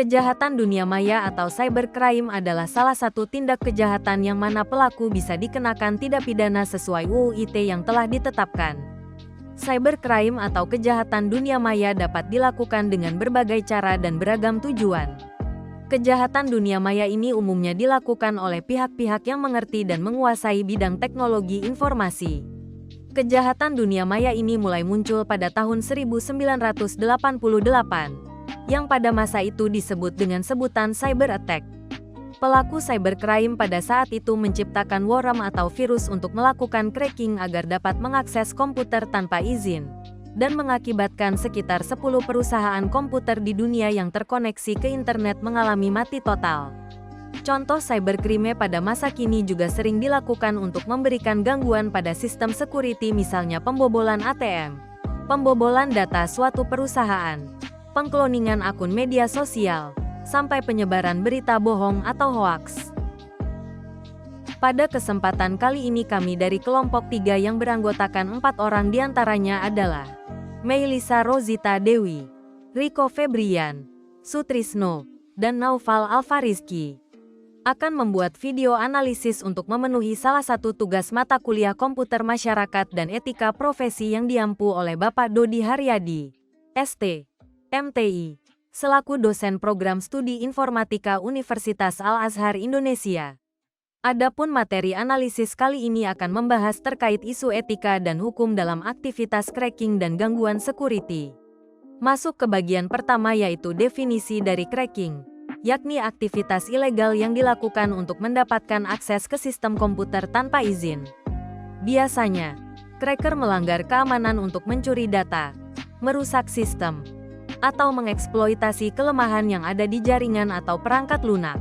Kejahatan dunia maya atau cybercrime adalah salah satu tindak kejahatan yang mana pelaku bisa dikenakan tindak pidana sesuai UU ITE yang telah ditetapkan. Cybercrime atau kejahatan dunia maya dapat dilakukan dengan berbagai cara dan beragam tujuan. Kejahatan dunia maya ini umumnya dilakukan oleh pihak-pihak yang mengerti dan menguasai bidang teknologi informasi. Kejahatan dunia maya ini mulai muncul pada tahun 1988, yang pada masa itu disebut dengan sebutan cyber attack. Pelaku cybercrime pada saat itu menciptakan worm atau virus untuk melakukan cracking agar dapat mengakses komputer tanpa izin, dan mengakibatkan sekitar 10 perusahaan komputer di dunia yang terkoneksi ke internet mengalami mati total. Contoh cybercrime pada masa kini juga sering dilakukan untuk memberikan gangguan pada sistem security, misalnya pembobolan ATM, pembobolan data suatu perusahaan, pengkloningan akun media sosial, sampai penyebaran berita bohong atau hoaks. Pada kesempatan kali ini kami dari kelompok 3 yang beranggotakan 4 orang diantaranya adalah Meilisa Rozita Dewi, Riko Febrian, Sutrisno, dan Naufal Alfarizki akan membuat video analisis untuk memenuhi salah satu tugas mata kuliah komputer masyarakat dan etika profesi yang diampu oleh Bapak Dodi Haryadi, ST, MTI, selaku dosen program studi informatika Universitas Al-Azhar Indonesia. Adapun materi analisis kali ini akan membahas terkait isu etika dan hukum dalam aktivitas cracking dan gangguan security. Masuk ke bagian pertama yaitu definisi dari cracking, yakni aktivitas ilegal yang dilakukan untuk mendapatkan akses ke sistem komputer tanpa izin. Biasanya, cracker melanggar keamanan untuk mencuri data, merusak sistem, atau mengeksploitasi kelemahan yang ada di jaringan atau perangkat lunak.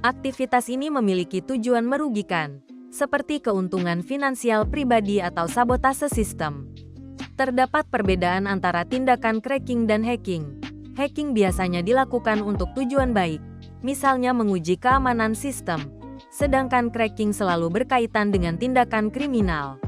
Aktivitas ini memiliki tujuan merugikan, seperti keuntungan finansial pribadi atau sabotase sistem. Terdapat perbedaan antara tindakan cracking dan hacking. Hacking biasanya dilakukan untuk tujuan baik, misalnya menguji keamanan sistem, sedangkan cracking selalu berkaitan dengan tindakan kriminal.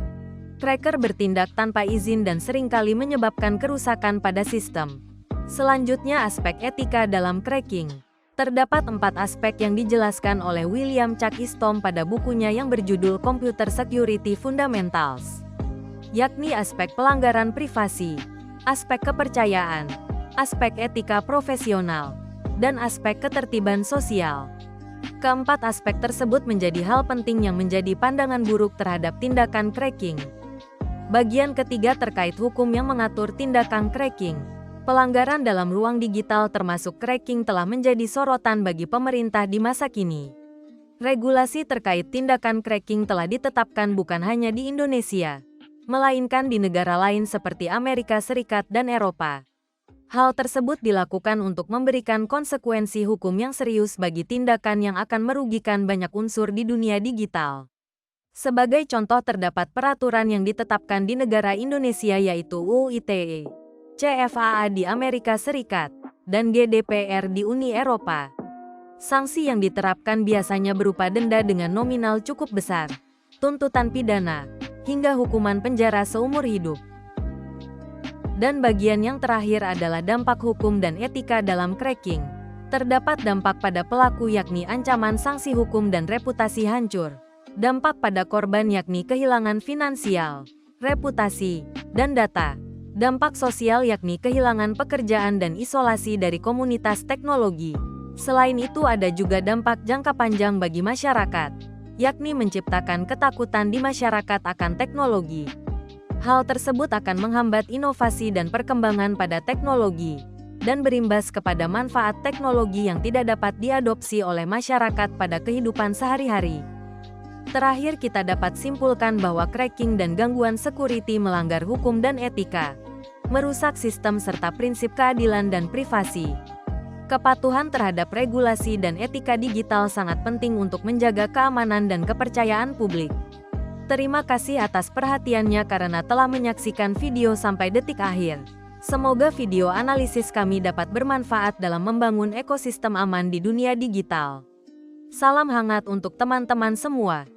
Cracker bertindak tanpa izin dan seringkali menyebabkan kerusakan pada sistem. Selanjutnya, aspek etika dalam cracking. Terdapat 4 aspek yang dijelaskan oleh William Chuck Easton pada bukunya yang berjudul Computer Security Fundamentals, yakni aspek pelanggaran privasi, aspek kepercayaan, aspek etika profesional, dan aspek ketertiban sosial. Keempat aspek tersebut menjadi hal penting yang menjadi pandangan buruk terhadap tindakan cracking. Bagian ketiga terkait hukum yang mengatur tindakan cracking. Pelanggaran dalam ruang digital termasuk cracking telah menjadi sorotan bagi pemerintah di masa kini. Regulasi terkait tindakan cracking telah ditetapkan bukan hanya di Indonesia, melainkan di negara lain seperti Amerika Serikat dan Eropa. Hal tersebut dilakukan untuk memberikan konsekuensi hukum yang serius bagi tindakan yang akan merugikan banyak unsur di dunia digital. Sebagai contoh terdapat peraturan yang ditetapkan di negara Indonesia yaitu UU ITE, CFAA di Amerika Serikat, dan GDPR di Uni Eropa. Sanksi yang diterapkan biasanya berupa denda dengan nominal cukup besar, tuntutan pidana, hingga hukuman penjara seumur hidup. Dan bagian yang terakhir adalah dampak hukum dan etika dalam cracking. Terdapat dampak pada pelaku yakni ancaman sanksi hukum dan reputasi hancur. Dampak pada korban yakni kehilangan finansial, reputasi, dan data. Dampak sosial yakni kehilangan pekerjaan dan isolasi dari komunitas teknologi. Selain itu ada juga dampak jangka panjang bagi masyarakat, yakni menciptakan ketakutan di masyarakat akan teknologi. Hal tersebut akan menghambat inovasi dan perkembangan pada teknologi, dan berimbas kepada manfaat teknologi yang tidak dapat diadopsi oleh masyarakat pada kehidupan sehari-hari. Terakhir kita dapat simpulkan bahwa cracking dan gangguan security melanggar hukum dan etika, merusak sistem serta prinsip keadilan dan privasi. Kepatuhan terhadap regulasi dan etika digital sangat penting untuk menjaga keamanan dan kepercayaan publik. Terima kasih atas perhatiannya karena telah menyaksikan video sampai detik akhir. Semoga video analisis kami dapat bermanfaat dalam membangun ekosistem aman di dunia digital. Salam hangat untuk teman-teman semua.